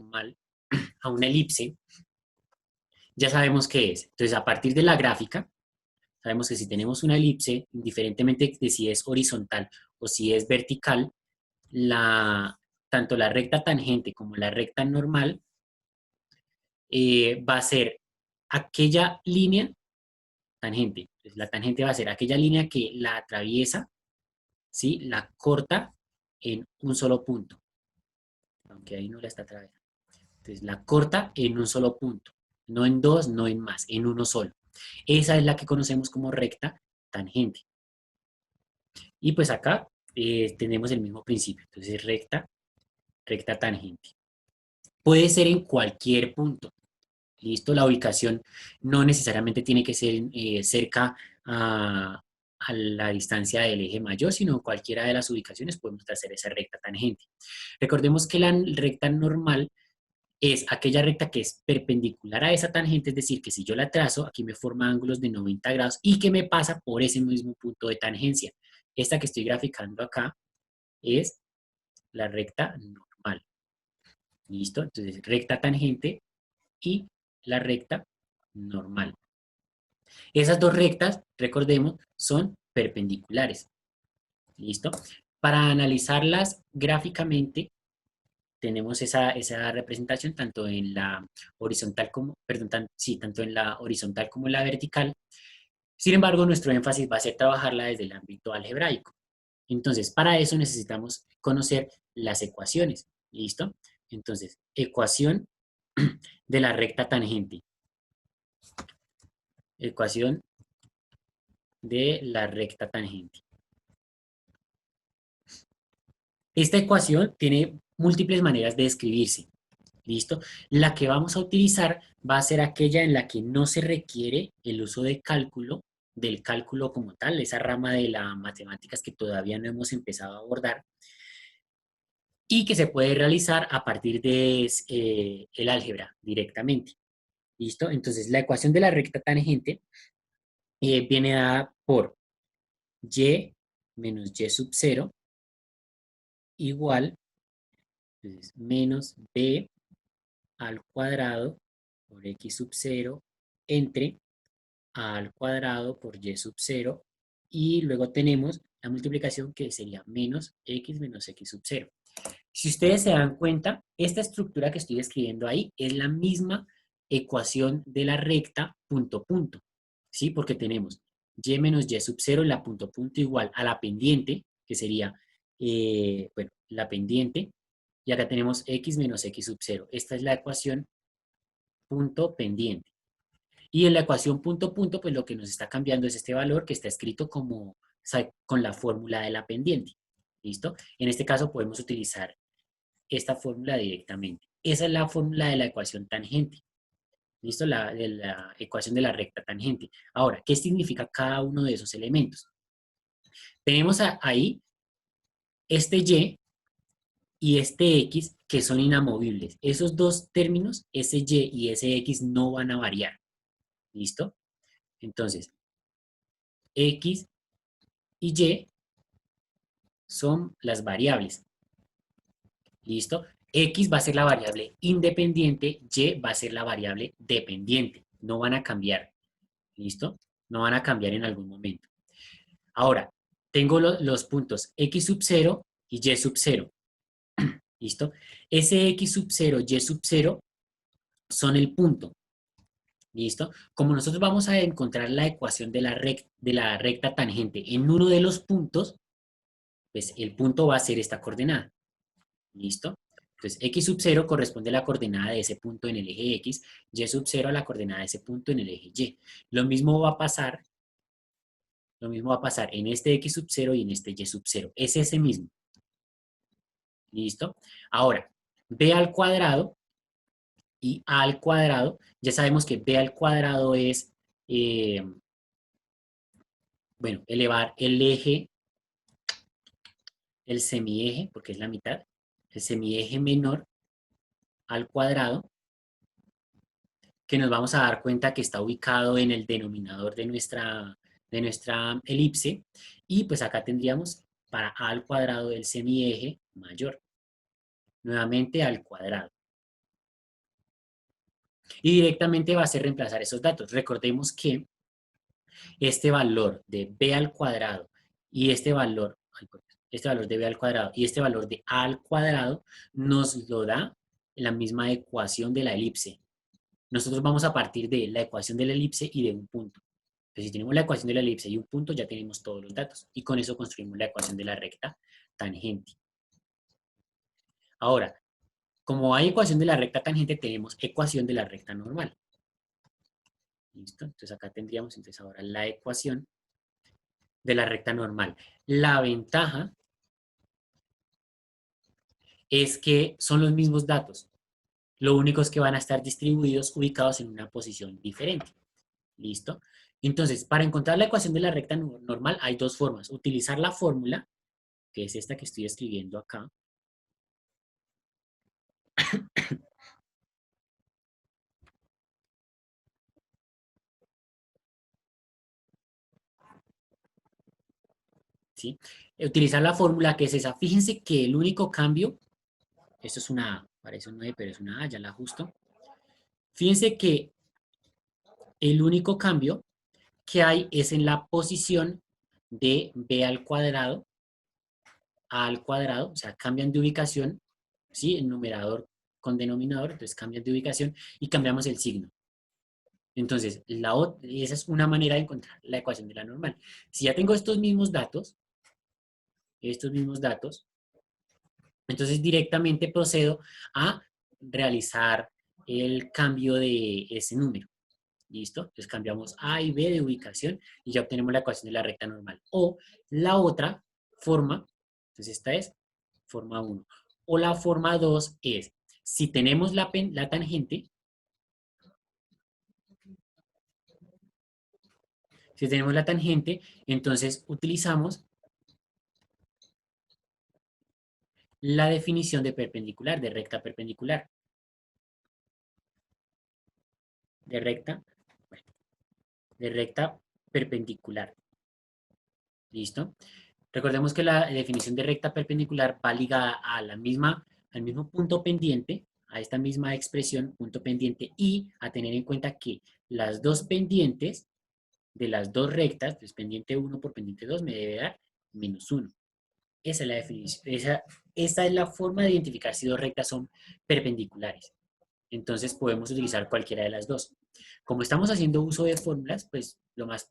normal a una elipse, ya sabemos qué es. Entonces, a partir de la gráfica, sabemos que si tenemos una elipse, indiferentemente de si es horizontal o si es vertical, tanto la recta tangente como la recta normal va a ser aquella línea tangente. Entonces, la tangente va a ser aquella línea que la atraviesa, ¿sí? La corta en un solo punto, aunque ahí no la está atravesando. Entonces, la corta en un solo punto, no en dos, no en más, en uno solo. Esa es la que conocemos como recta tangente. Y pues acá tenemos el mismo principio. Entonces, recta tangente. Puede ser en cualquier punto. ¿Listo? La ubicación no necesariamente tiene que ser cerca a la distancia del eje mayor, sino cualquiera de las ubicaciones podemos hacer esa recta tangente. Recordemos que la recta normal es aquella recta que es perpendicular a esa tangente, es decir, que si yo la trazo, aquí me forma ángulos de 90 grados y que me pasa por ese mismo punto de tangencia. Esta que estoy graficando acá es la recta normal. ¿Listo? Entonces, recta tangente y la recta normal. Esas dos rectas, recordemos, son perpendiculares. ¿Listo? Para analizarlas gráficamente, tenemos esa representación tanto en la horizontal como, perdón, sí, tanto en la horizontal como en la vertical. Sin embargo, nuestro énfasis va a ser trabajarla desde el ámbito algebraico. Entonces, para eso necesitamos conocer las ecuaciones. ¿Listo? Entonces, ecuación de la recta tangente. Ecuación de la recta tangente. Esta ecuación tiene múltiples maneras de escribirse. ¿Listo? La que vamos a utilizar va a ser aquella en la que no se requiere el uso de cálculo, del cálculo como tal, esa rama de las matemáticas que todavía no hemos empezado a abordar y que se puede realizar a partir de el álgebra directamente. ¿Listo? Entonces, la ecuación de la recta tangente viene dada por y menos y sub 0 igual, entonces, menos b al cuadrado por x sub 0 entre a al cuadrado por y sub 0 y luego tenemos la multiplicación que sería menos x sub 0. Si ustedes se dan cuenta, esta estructura que estoy escribiendo ahí es la misma ecuación de la recta punto punto, ¿sí? Porque tenemos y menos y sub 0 la punto punto igual a la pendiente, que sería, bueno, la pendiente, y acá tenemos x menos x sub 0. Esta es la ecuación punto pendiente. Y en la ecuación punto punto, pues lo que nos está cambiando es este valor que está escrito como, o sea, con la fórmula de la pendiente. ¿Listo? En este caso podemos utilizar esta fórmula directamente. Esa es la fórmula de la ecuación tangente. ¿Listo? De la ecuación de la recta tangente. Ahora, ¿qué significa cada uno de esos elementos? Tenemos ahí este y este x que son inamovibles. Esos dos términos, ese y y ese x, no van a variar. ¿Listo? Entonces, x y y son las variables. ¿Listo? X va a ser la variable independiente, Y va a ser la variable dependiente. No van a cambiar. ¿Listo? No van a cambiar en algún momento. Ahora, tengo los puntos X sub 0 y Y sub 0. ¿Listo? Ese X sub 0, Y sub 0 son el punto. ¿Listo? Como nosotros vamos a encontrar la ecuación de la recta tangente en uno de los puntos, pues el punto va a ser esta coordenada. ¿Listo? Entonces, x sub 0 corresponde a la coordenada de ese punto en el eje x, y sub 0 a la coordenada de ese punto en el eje y. Lo mismo va a pasar en este x sub 0 y en este y sub 0. Es ese mismo. ¿Listo? Ahora, b al cuadrado y a al cuadrado, ya sabemos que b al cuadrado es, bueno, elevar el eje, el semieje, porque es la mitad, el semieje menor al cuadrado, que nos vamos a dar cuenta que está ubicado en el denominador de nuestra elipse, y pues acá tendríamos para a al cuadrado del semieje mayor, nuevamente al cuadrado. y directamente va a ser reemplazar esos datos. Recordemos que este valor de b al cuadrado y este valor de b al cuadrado y este valor de a al cuadrado nos lo da la misma ecuación de la elipse. Nosotros vamos a partir de la ecuación de la elipse y de un punto. Entonces, si tenemos la ecuación de la elipse y un punto, ya tenemos todos los datos. Y con eso construimos la ecuación de la recta tangente. Ahora, como hay ecuación de la recta tangente, tenemos ecuación de la recta normal. ¿Listo? Entonces acá tendríamos entonces ahora la ecuación de la recta normal. La ventaja es que son los mismos datos. Lo único es que van a estar distribuidos, ubicados en una posición diferente. ¿Listo? Entonces, para encontrar la ecuación de la recta normal hay dos formas. Utilizar la fórmula, que es esta que estoy escribiendo acá. ¿Sí? Utilizar la fórmula que es esa. Fíjense que el único cambio, esto es una A, parece un 9, pero es una A, ya la ajusto. Fíjense que el único cambio que hay es en la posición de b al cuadrado, a al cuadrado, o sea, cambian de ubicación, ¿sí? El numerador con denominador, entonces cambian de ubicación y cambiamos el signo. Entonces, esa es una manera de encontrar la ecuación de la normal. Si ya tengo estos mismos datos, entonces directamente procedo a realizar el cambio de ese número. ¿Listo? Entonces cambiamos A y B de ubicación y ya obtenemos la ecuación de la recta normal. O la otra forma, entonces esta es forma 1. O la forma 2 es, si tenemos la tangente, entonces utilizamos la definición de perpendicular, de recta perpendicular, de recta, bueno, de recta perpendicular. ¿Listo? Recordemos que la definición de recta perpendicular va ligada a al mismo punto pendiente, a esta misma expresión, punto pendiente, y a tener en cuenta que las dos pendientes de las dos rectas, pues pendiente 1 por pendiente 2 me debe dar -1. Esa es la definición. Esta es la forma de identificar si dos rectas son perpendiculares. Entonces podemos utilizar cualquiera de las dos. Como estamos haciendo uso de fórmulas, pues lo más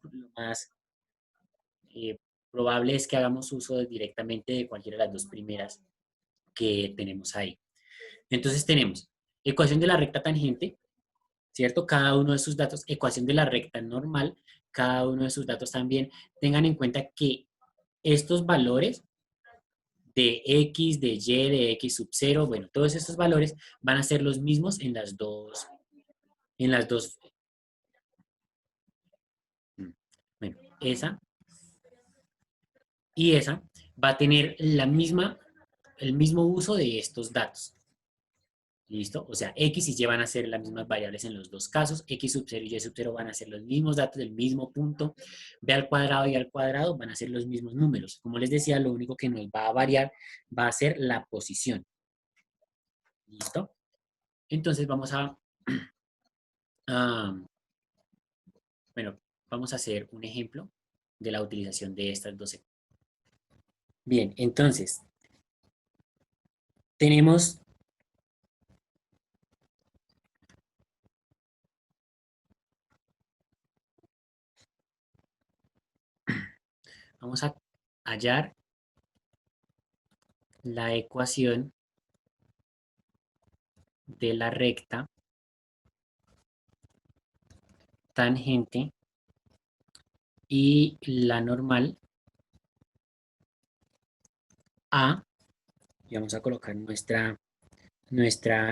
eh, probable es que hagamos uso directamente de cualquiera de las dos primeras que tenemos ahí. Entonces tenemos ecuación de la recta tangente, ¿cierto? Cada uno de sus datos, ecuación de la recta normal, cada uno de sus datos también. Tengan en cuenta que estos valores de x, de y, de x sub 0, bueno, todos estos valores van a ser los mismos en las dos, bueno, esa y esa va a tener el mismo uso de estos datos. ¿Listo? O sea, x y y van a ser las mismas variables en los dos casos. X sub 0 y y sub 0 van a ser los mismos datos del mismo punto. B al cuadrado y al cuadrado van a ser los mismos números. Como les decía, lo único que nos va a variar va a ser la posición. ¿Listo? Entonces vamos a bueno, vamos a hacer un ejemplo de la utilización de estas dos. Bien, entonces, tenemos, vamos a hallar la ecuación de la recta tangente y la normal a, y vamos a colocar nuestra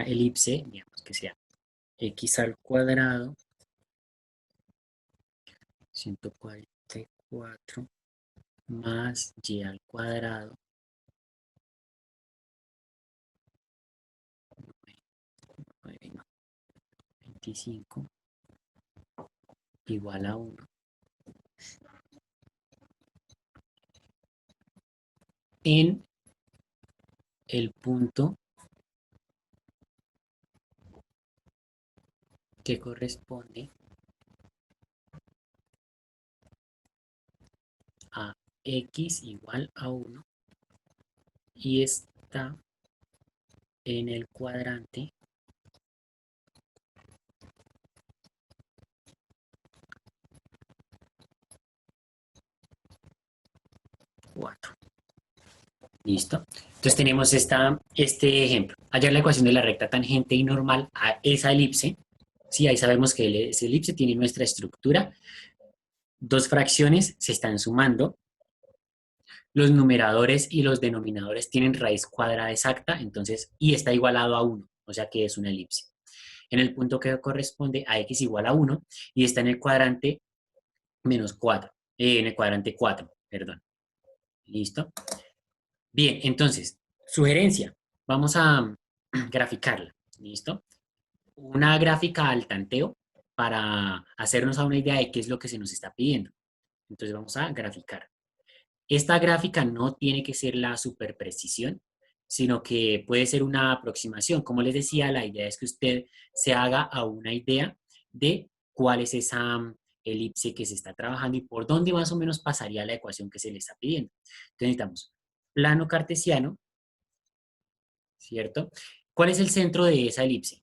elipse, digamos que sea x al cuadrado, 144 más y al cuadrado, 25 igual a 1 en el punto que corresponde a x igual a 1 y está en el cuadrante 4. ¿Listo? Entonces tenemos este ejemplo. Hallar la ecuación de la recta tangente y normal a esa elipse. Sí, ahí sabemos que esa elipse tiene nuestra estructura. Dos fracciones se están sumando. Los numeradores y los denominadores tienen raíz cuadrada exacta, entonces, y está igualado a 1, o sea que es una elipse. En el punto que corresponde a x igual a 1 y está en el cuadrante menos 4, en el cuadrante 4, perdón. ¿Listo? Bien, entonces, sugerencia. Vamos a graficarla. ¿Listo? Una gráfica al tanteo para hacernos a una idea de qué es lo que se nos está pidiendo. Entonces vamos a graficar. Esta gráfica no tiene que ser la superprecisión, sino que puede ser una aproximación. Como les decía, la idea es que usted se haga a una idea de cuál es esa elipse que se está trabajando y por dónde más o menos pasaría la ecuación que se le está pidiendo. Entonces necesitamos plano cartesiano, ¿cierto? ¿Cuál es el centro de esa elipse?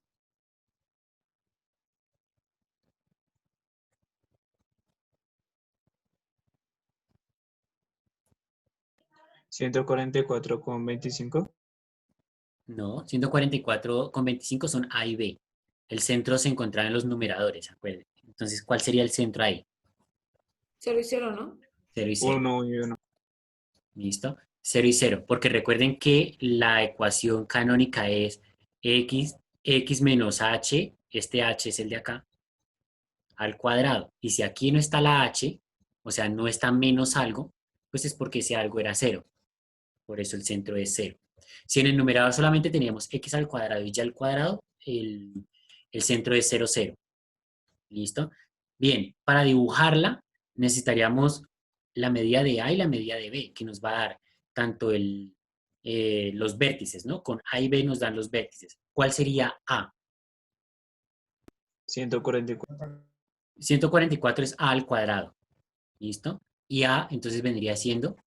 144,25. No, 144,25 son A y B. El centro se encontraba en los numeradores, acuérdense. Entonces, ¿cuál sería el centro ahí? 0 y 0, ¿no? 0 y 0. 1 y 1. ¿Listo? 0 y 0, porque recuerden que la ecuación canónica es x menos h, este h es el de acá, al cuadrado. Y si aquí no está la h, o sea, no está menos algo, pues es porque ese algo era 0. Por eso el centro es 0. Si en el numerador solamente teníamos x al cuadrado y y al cuadrado, el centro es 0, 0. ¿Listo? Bien, para dibujarla necesitaríamos la medida de A y la medida de B, que nos va a dar tanto los vértices, ¿no? Con A y B nos dan los vértices. ¿Cuál sería A? 144. 144 es A al cuadrado, ¿listo? Y A entonces vendría siendo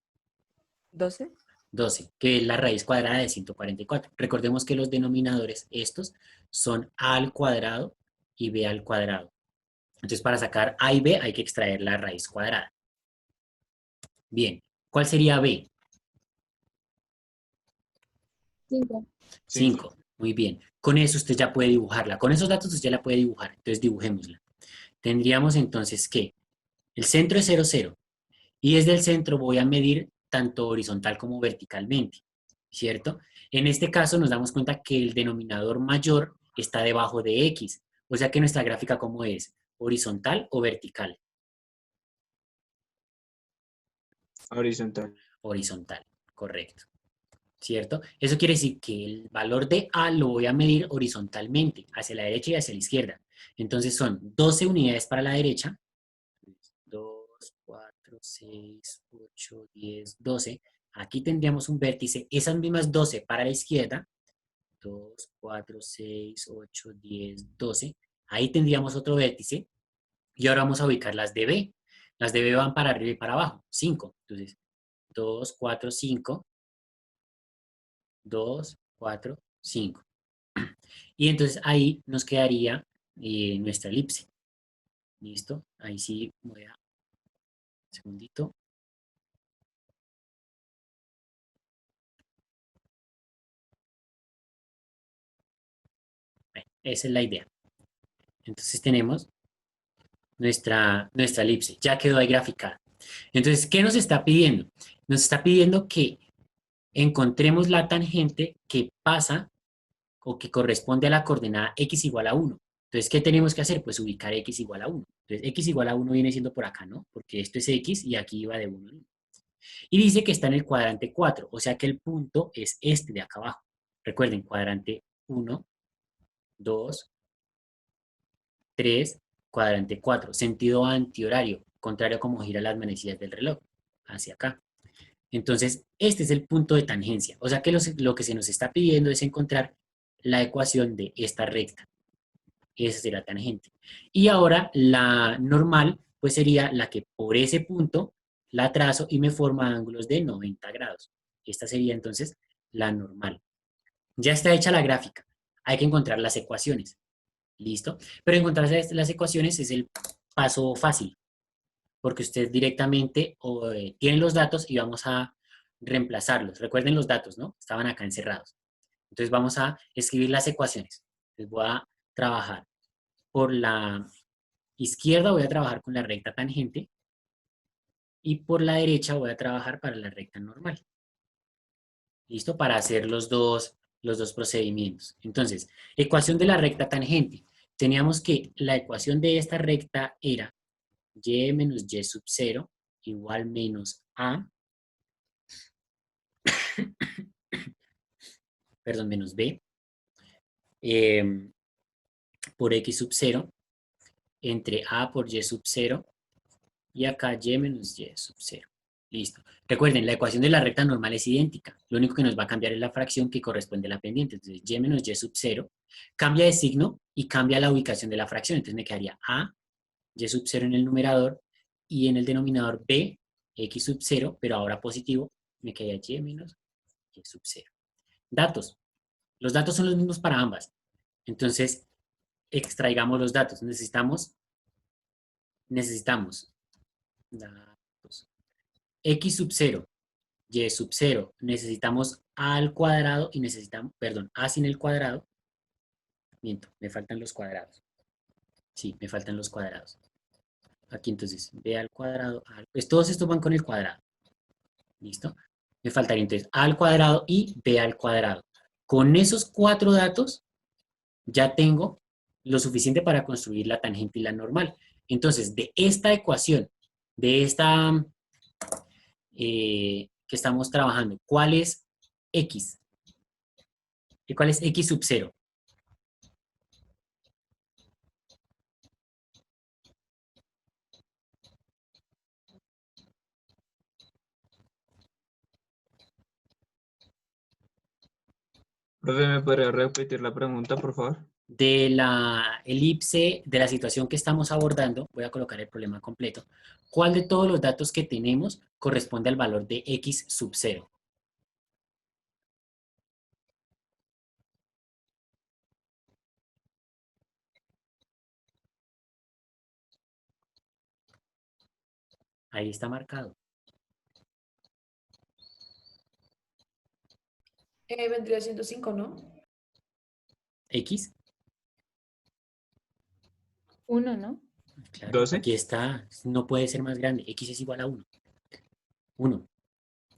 12. 12, que es la raíz cuadrada de 144. Recordemos que los denominadores, estos, son A al cuadrado y B al cuadrado. Entonces, para sacar A y B hay que extraer la raíz cuadrada. Bien, ¿cuál sería B? 5. 5. 5. Muy bien. Con eso usted ya puede dibujarla. Con esos datos usted ya la puede dibujar. Entonces, dibujémosla. Tendríamos entonces que el centro es 0, 0. Y desde el centro voy a medir tanto horizontal como verticalmente, ¿cierto? En este caso nos damos cuenta que el denominador mayor está debajo de X. O sea que nuestra gráfica, ¿cómo es? ¿Horizontal o vertical? Horizontal. Horizontal, correcto. ¿Cierto? Eso quiere decir que el valor de A lo voy a medir horizontalmente, hacia la derecha y hacia la izquierda. Entonces son 12 unidades para la derecha, 2, 4, 6, 8, 10, 12. Aquí tendríamos un vértice, esas mismas 12 para la izquierda, 2, 4, 6, 8, 10, 12. Ahí tendríamos otro vértice y ahora vamos a ubicar las de B. Las de B van para arriba y para abajo, 5. Entonces, 2, 4, 5. 2, 4, 5. Y entonces ahí nos quedaría nuestra elipse. ¿Listo? Ahí sí voy a... Un segundito. Bueno, esa es la idea. Entonces tenemos nuestra elipse. Ya quedó ahí graficada. Entonces, ¿qué nos está pidiendo? Nos está pidiendo que encontremos la tangente que pasa o que corresponde a la coordenada x igual a 1. Entonces, ¿qué tenemos que hacer? Pues ubicar x igual a 1. Entonces, x igual a 1 viene siendo por acá, ¿no? Porque esto es x y aquí iba de 1 en 1. Y dice que está en el cuadrante 4, o sea que el punto es este de acá abajo. Recuerden, cuadrante 1, 2, 3, cuadrante 4, sentido antihorario, contrario a como giran las manecillas del reloj, hacia acá. Entonces, este es el punto de tangencia, o sea que lo que se nos está pidiendo es encontrar la ecuación de esta recta. esa sería la tangente. Y ahora la normal, pues sería la que por ese punto la trazo y me forma ángulos de 90 grados. Esta sería entonces la normal. Ya está hecha la gráfica. Hay que encontrar las ecuaciones. ¿Listo? Pero encontrar las ecuaciones es el paso fácil, porque usted directamente tiene los datos y vamos a reemplazarlos. Recuerden los datos, ¿no? Estaban acá encerrados. Entonces vamos a escribir las ecuaciones. Les voy a trabajar por la izquierda, voy a trabajar con la recta tangente y por la derecha voy a trabajar para la recta normal. ¿Listo? Para hacer los dos procedimientos. Entonces, ecuación de la recta tangente. Teníamos que la ecuación de esta recta era y menos y sub 0 igual menos a, perdón, menos b, por x sub 0 entre a por y sub 0 y acá y menos y sub 0. Listo. Recuerden, la ecuación de la recta normal es idéntica. Lo único que nos va a cambiar es la fracción que corresponde a la pendiente. Entonces, y menos y sub 0 cambia de signo y cambia la ubicación de la fracción. Entonces me quedaría a, y sub 0 en el numerador y en el denominador b, x sub 0, pero ahora positivo, me quedaría y menos y sub 0. Datos. Los datos son los mismos para ambas. Entonces, extraigamos los datos. Necesitamos datos. X sub 0, Y sub 0. Necesitamos A al cuadrado y necesitamos, perdón, A sin el cuadrado. Miento, me faltan los cuadrados. Sí, me faltan los cuadrados. Aquí entonces, B al cuadrado, pues todos estos van con el cuadrado. ¿Listo? Me faltaría entonces A al cuadrado y B al cuadrado. Con esos 4 datos, ya tengo lo suficiente para construir la tangente y la normal. Entonces, de esta ecuación, de esta que estamos trabajando, ¿cuál es x? ¿Y cuál es x sub 0? Profe, ¿me podría repetir la pregunta, por favor? De la elipse, de la situación que estamos abordando, voy a colocar el problema completo. ¿Cuál de todos los datos que tenemos corresponde al valor de x sub 0? Ahí está marcado. Vendría siendo 5, ¿no? ¿X? 1, ¿no? Claro, 12. aquí está. No puede ser más grande. X es igual a 1. 1.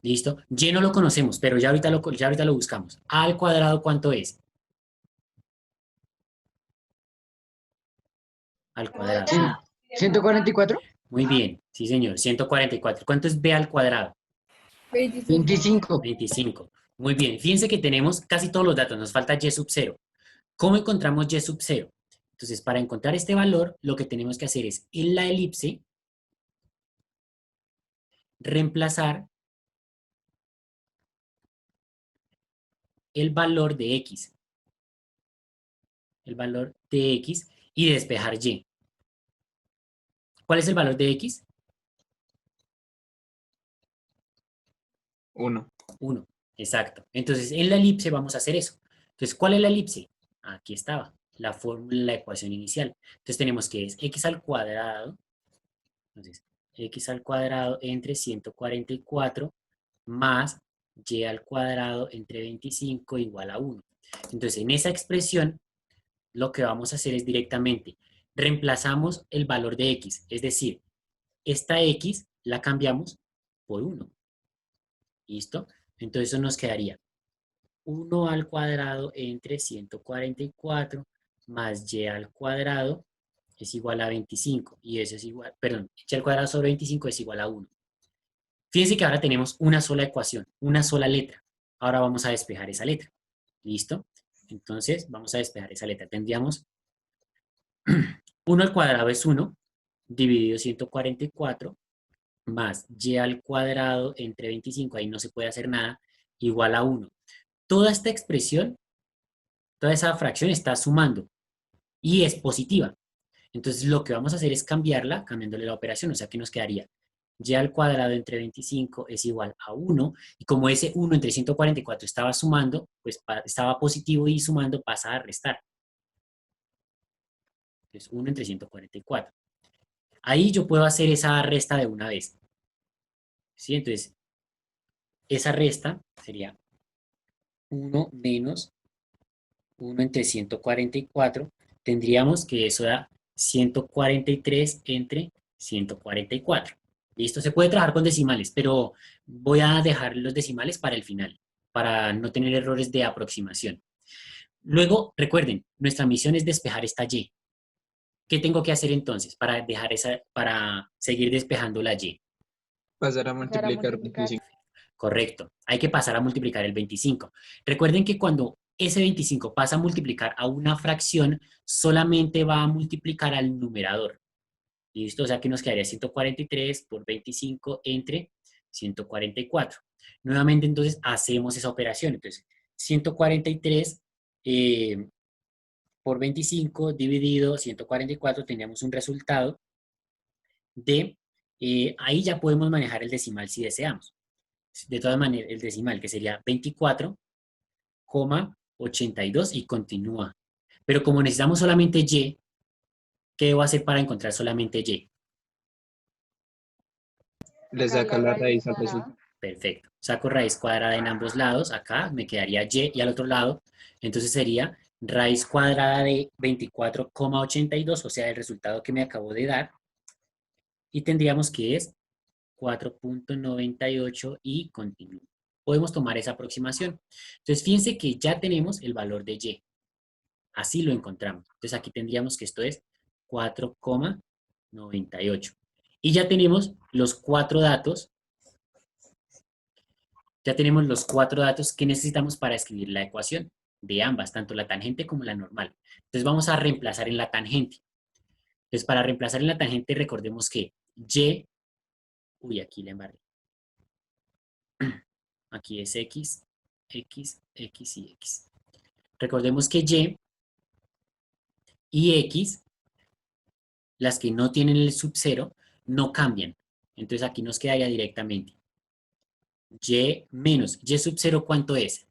¿Listo? Y no lo conocemos, pero ya ahorita lo buscamos. A al cuadrado, ¿cuánto es? Al cuadrado. 144, Muy bien, sí señor, 144. ¿Cuánto es b al cuadrado? 25. 25. Muy bien, fíjense que tenemos casi todos los datos, nos falta y sub 0. ¿Cómo encontramos y sub 0? Entonces, para encontrar este valor, lo que tenemos que hacer es, en la elipse, reemplazar el valor de x. El valor de x y despejar y. ¿Cuál es el valor de x? 1. 1. Exacto. Entonces, en la elipse vamos a hacer eso. Entonces, ¿cuál es la elipse? Aquí estaba, la fórmula, la ecuación inicial. Entonces, tenemos que es x al cuadrado. Entonces, x al cuadrado entre 144 más y al cuadrado entre 25 igual a 1. Entonces, en esa expresión, lo que vamos a hacer es directamente reemplazamos el valor de x. Es decir, esta x la cambiamos por 1. ¿Listo? Entonces, eso nos quedaría 1 al cuadrado entre 144 más y al cuadrado es igual a 25. Y eso es igual, perdón, y al cuadrado sobre 25 es igual a 1. Fíjense que ahora tenemos una sola ecuación, una sola letra. Ahora vamos a despejar esa letra. ¿Listo? Entonces, vamos a despejar esa letra. Tendríamos 1 al cuadrado es 1, dividido 144, más y al cuadrado entre 25, ahí no se puede hacer nada, igual a 1. Toda esta expresión, toda esa fracción está sumando. y es positiva. Entonces lo que vamos a hacer es cambiarla, cambiándole la operación, o sea que nos quedaría y al cuadrado entre 25 es igual a 1, y como ese 1 entre 144 estaba sumando, pues estaba positivo y sumando pasa a restar. Entonces 1 entre 144. Ahí yo puedo hacer esa resta de una vez. ¿Sí? Entonces, esa resta sería 1 menos 1 entre 144. Tendríamos que eso da 143 entre 144. ¿Listo? Se puede trabajar con decimales, pero voy a dejar los decimales para el final, para no tener errores de aproximación. Luego, recuerden, nuestra misión es despejar esta y. ¿Qué tengo que hacer entonces para seguir despejando la y? Pasar a Pasar a multiplicar multiplicar. 25. Correcto. Hay que pasar a multiplicar el 25. Recuerden que cuando ese 25 pasa a multiplicar a una fracción, solamente va a multiplicar al numerador. ¿Listo? O sea que nos quedaría 143 por 25 entre 144. Nuevamente, entonces, hacemos esa operación. Entonces, 143 por 25 dividido 144, tendríamos un resultado de, ahí ya podemos manejar el decimal si deseamos. De todas maneras, el decimal que sería 24,82 y continúa. Pero como necesitamos solamente y, ¿qué debo hacer para encontrar solamente y? Le saca la raíz al resultado. Perfecto. Saco raíz cuadrada en ambos lados. Acá me quedaría y al otro lado. Entonces sería raíz cuadrada de 24,82, o sea, el resultado que me acabo de dar. Y tendríamos que es 4,98 y continúa. Podemos tomar esa aproximación. Entonces, fíjense que ya tenemos el valor de y. Así lo encontramos. Entonces, aquí tendríamos que esto es 4,98. Y ya tenemos los cuatro datos. Ya tenemos los cuatro datos que necesitamos para escribir la ecuación de ambas, tanto la tangente como la normal. Entonces, vamos a reemplazar en la tangente. Entonces, para reemplazar en la tangente, recordemos que y, aquí la embarré. Aquí es x, x, x y x. Recordemos que y x, las que no tienen el subcero, no cambian. Entonces aquí nos quedaría directamente y menos y sub 0, ¿cuánto es?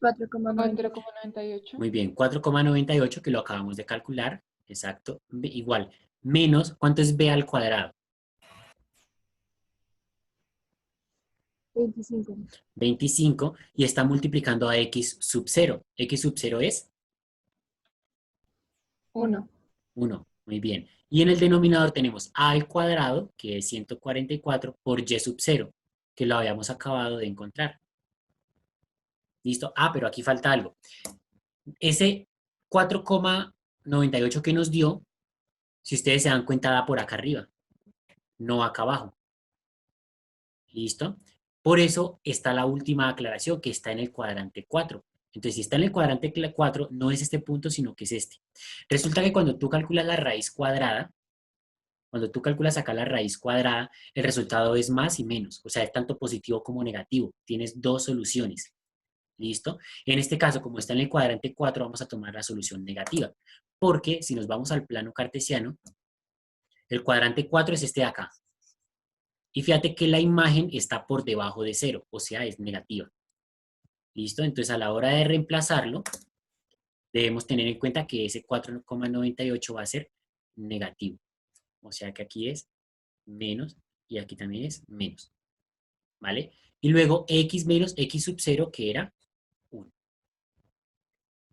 4,98. Muy bien, 4,98 que lo acabamos de calcular. Exacto. Igual, menos, ¿cuánto es b al cuadrado? 25. 25 y está multiplicando a x sub 0. X sub 0 es 1. 1. Muy bien. Y en el denominador tenemos a al cuadrado, que es 144, por y sub 0, que lo habíamos acabado de encontrar. ¿Listo? Ah, pero aquí falta algo. Ese 4,98 que nos dio, si ustedes se dan cuenta, da por acá arriba, no acá abajo. ¿Listo? Por eso está la última aclaración, que está en el cuadrante 4. Entonces, si está en el cuadrante 4, no es este punto, sino que es este. Resulta que cuando tú calculas la raíz cuadrada, cuando tú calculas acá la raíz cuadrada, el resultado es más y menos. O sea, es tanto positivo como negativo. Tienes dos soluciones. ¿Listo? En este caso, como está en el cuadrante 4, vamos a tomar la solución negativa. Porque si nos vamos al plano cartesiano, el cuadrante 4 es este de acá. Y fíjate que la imagen está por debajo de 0, o sea, es negativa. ¿Listo? Entonces, a la hora de reemplazarlo, debemos tener en cuenta que ese 4,98 va a ser negativo. O sea que aquí es menos y aquí también es menos. ¿Vale? Y luego x menos x sub 0, que era 1.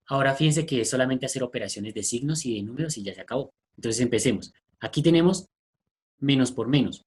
Ahora fíjense que es solamente hacer operaciones de signos y de números y ya se acabó. Entonces empecemos. Aquí tenemos menos por menos.